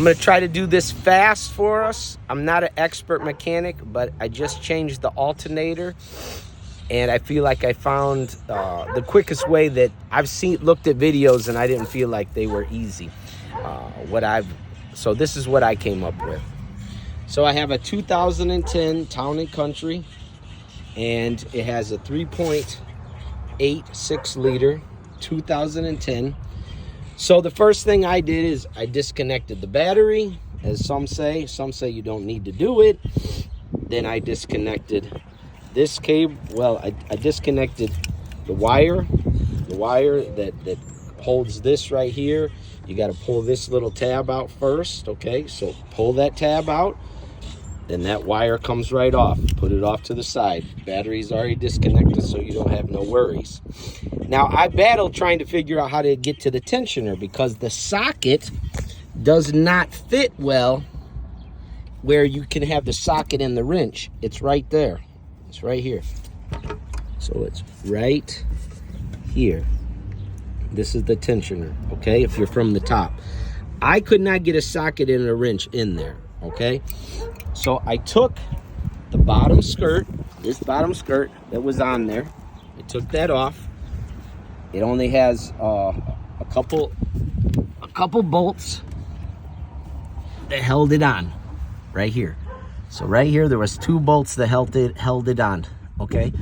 I'm going to try to do this fast for us. I'm not an expert mechanic, but I just changed the alternator. And I feel like I found the quickest way that I've looked at videos, and I didn't feel like they were easy. So this is what I came up with. So I have a 2010 Town & Country, and it has a 3.86 liter 2010. So the first thing I did is I disconnected the battery, as some say. Some say you don't need to do it. Then I disconnected this cable. Well, I disconnected the wire that holds this right here. You got to pull this little tab out first, okay? So pull that tab out, then that wire comes right off. Put it off to the side. Battery's already disconnected, so you don't have no worries. Now, I battled trying to figure out how to get to the tensioner because the socket does not fit well where you can have the socket and the wrench. It's right there. It's right here. So it's right here. This is the tensioner, okay, if you're from the top. I could not get a socket and a wrench in there, okay? So I took the bottom skirt, this bottom skirt that was on there. I took that off. It only has a couple bolts that held it on right here. So right here, there was 2 bolts that held it on, okay?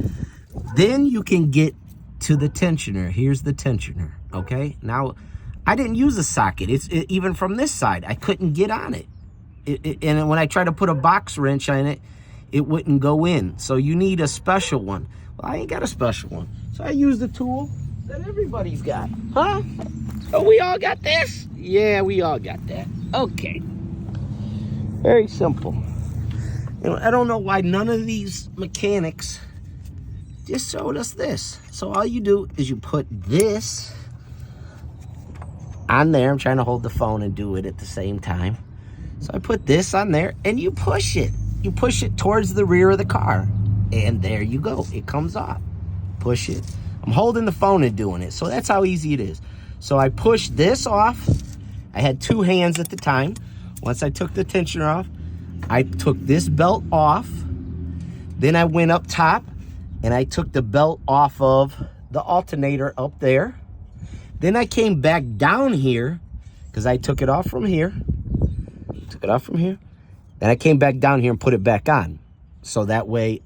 Then you can get to the tensioner. Here's the tensioner, okay? Now, I didn't use a socket. Even from this side, I couldn't get on it. And when I tried to put a box wrench on it, it wouldn't go in. So you need a special one. Well, I ain't got a special one. So I used the tool that everybody's got. Huh? Oh, we all got this? Yeah, we all got that. Okay. Very simple. You know, I don't know why none of these mechanics just showed us this. So all you do is you put this on there. I'm trying to hold the phone and do it at the same time. So I put this on there and you push it. You push it towards the rear of the car. And there you go. It comes off. Push it. I'm holding the phone and doing it. So that's how easy it is. So I pushed this off. I had 2 hands at the time. Once I took the tensioner off, I took this belt off. Then I went up top and I took the belt off of the alternator up there. Then I came back down here because I took it off from here. Took it off from here. Then I came back down here and put it back on. So that way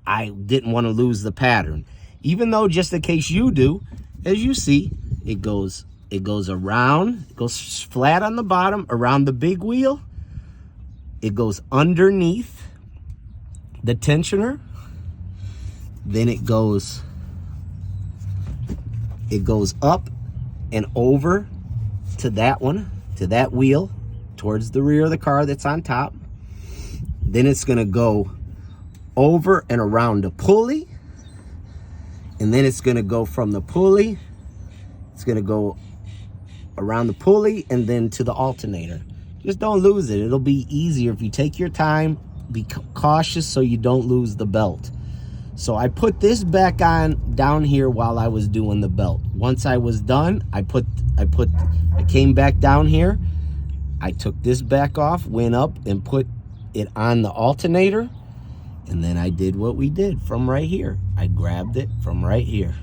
I didn't want to lose the pattern. Even though, just in case you do, as you see, it goes around, it goes flat on the bottom, around the big wheel. It goes underneath the tensioner. Then it goes up and over to that one, to that wheel, towards the rear of the car that's on top. Then it's gonna go over and around the pulley. And then it's gonna go from the pulley, it's gonna go around the pulley and then to the alternator. Just don't lose it. It'll be easier if you take your time, be cautious so you don't lose the belt. So I put this back on down here while I was doing the belt. Once I was done, I came back down here. I took this back off, went up and put it on the alternator. And then I did what we did from right here. I grabbed it from right here.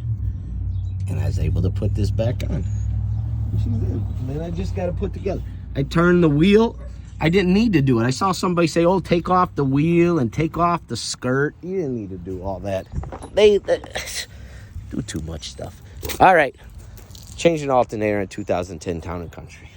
And I was able to put this back on. And then I just got to put together. I turned the wheel. I didn't need to do it. I saw somebody say, oh, take off the wheel and take off the skirt. You didn't need to do all that. They do too much stuff. All right. Changed an alternator in 2010 Town & Country.